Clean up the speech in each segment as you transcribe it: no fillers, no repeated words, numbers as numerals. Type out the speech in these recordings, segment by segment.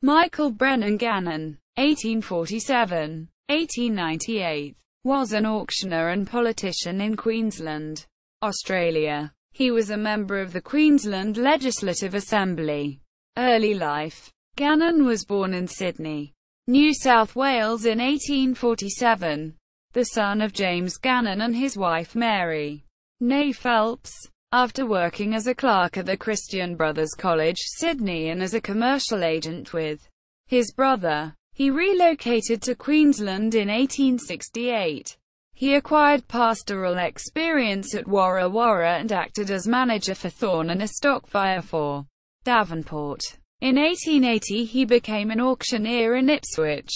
Michael Brennan Gannon, 1847–1898, was an auctioneer and politician in Queensland, Australia. He was a member of the Queensland Legislative Assembly. Early life. Gannon was born in Sydney, New South Wales in 1847, the son of James Gannon and his wife Mary, née Phelps. After working as a clerk at the Christian Brothers College, Sydney, and as a commercial agent with his brother, he relocated to Queensland in 1868. He acquired pastoral experience at Warra Warra and acted as manager for Thorn and a stock buyer for Davenport. In 1880 he became an auctioneer in Ipswich.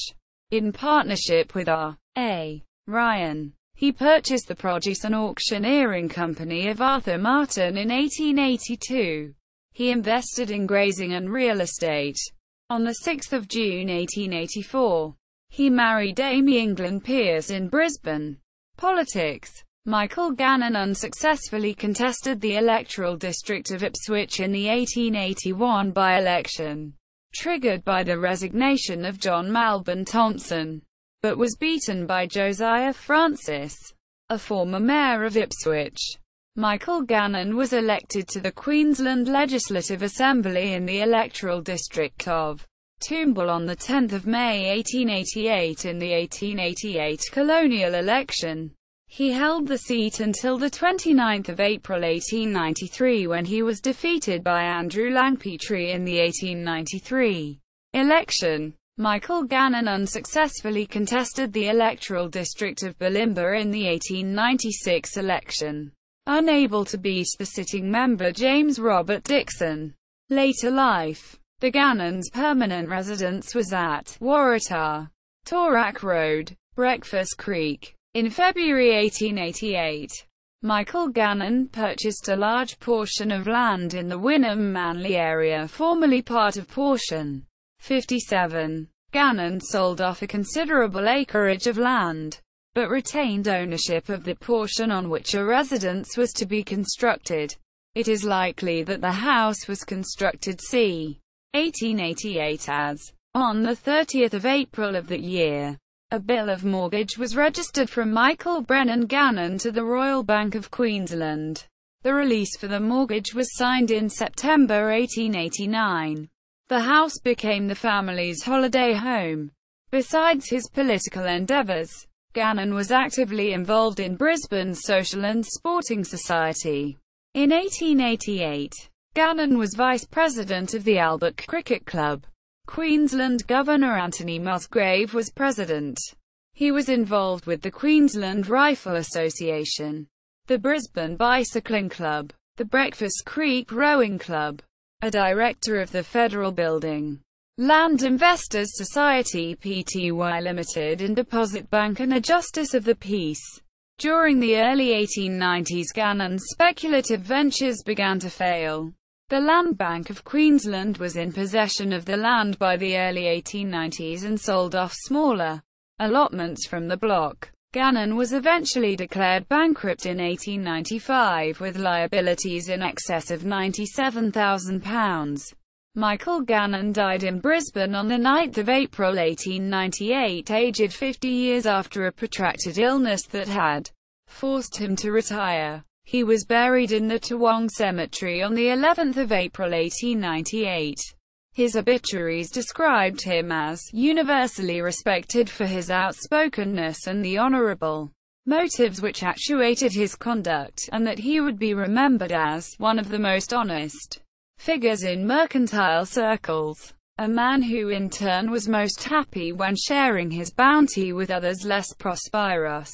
In partnership with R.A. Ryan, he purchased the Produce and Auctioneering Company of Arthur Martin in 1882. He invested in grazing and real estate. On 6 June 1884, he married Amy England Pierce in Brisbane. Politics. Michael Gannon unsuccessfully contested the electoral district of Ipswich in the 1881 by-election, triggered by the resignation of John Malbon Thompson, but was beaten by Josiah Francis, a former mayor of Ipswich. Michael Gannon was elected to the Queensland Legislative Assembly in the electoral district of Toombul on 10 May 1888 in the 1888 colonial election. He held the seat until 29 April 1893 when he was defeated by Andrew Langpetre in the 1893 election. Michael Gannon unsuccessfully contested the electoral district of Bulimba in the 1896 election, unable to beat the sitting member James Robert Dixon. Later life. The Gannons' permanent residence was at Waratah, Toorak Road, Breakfast Creek. In February 1888, Michael Gannon purchased a large portion of land in the Wynnum-Manly area, formerly part of Portion 57. Gannon sold off a considerable acreage of land, but retained ownership of the portion on which a residence was to be constructed. It is likely that the house was constructed c. 1888 as, on 30 April of that year, a bill of mortgage was registered from Michael Brennan Gannon to the Royal Bank of Queensland. The release for the mortgage was signed in September 1889. The house became the family's holiday home. Besides his political endeavours, Gannon was actively involved in Brisbane's social and sporting society. In 1888, Gannon was vice president of the Albert Cricket Club. Queensland Governor Anthony Musgrave was president. He was involved with the Queensland Rifle Association, the Brisbane Bicycling Club, the Breakfast Creek Rowing Club, a director of the Federal Building, Land Investors Society Pty Limited and Deposit Bank, and a Justice of the Peace. During the early 1890s, Gannon's speculative ventures began to fail. The Land Bank of Queensland was in possession of the land by the early 1890s and sold off smaller allotments from the block. Gannon was eventually declared bankrupt in 1895 with liabilities in excess of £97,000. Michael Gannon died in Brisbane on 9 April 1898, aged 50 years after a protracted illness that had forced him to retire. He was buried in the Toowong Cemetery on the 11th of April 1898. His obituaries described him as universally respected for his outspokenness and the honorable motives which actuated his conduct, and that he would be remembered as one of the most honest figures in mercantile circles. A man who in turn was most happy when sharing his bounty with others less prosperous.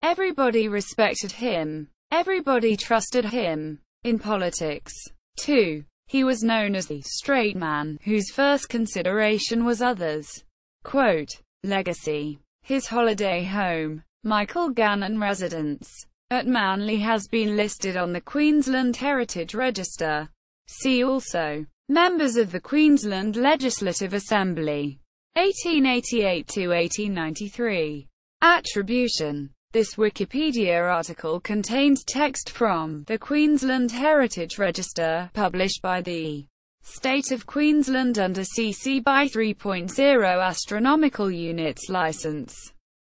Everybody respected him. Everybody trusted him. In politics, too, he was known as the straight man, whose first consideration was others. Quote, legacy. His holiday home, Michael Gannon Residence, at Manly, has been listed on the Queensland Heritage Register. See also, members of the Queensland Legislative Assembly, 1888 to 1893. Attribution. This Wikipedia article contains text from the Queensland Heritage Register, published by the State of Queensland under CC by 3.0 astronomical units license.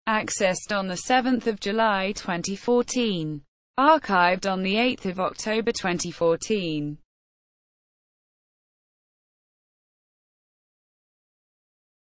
Accessed on 7 July 2014. Archived on 8 October 2014.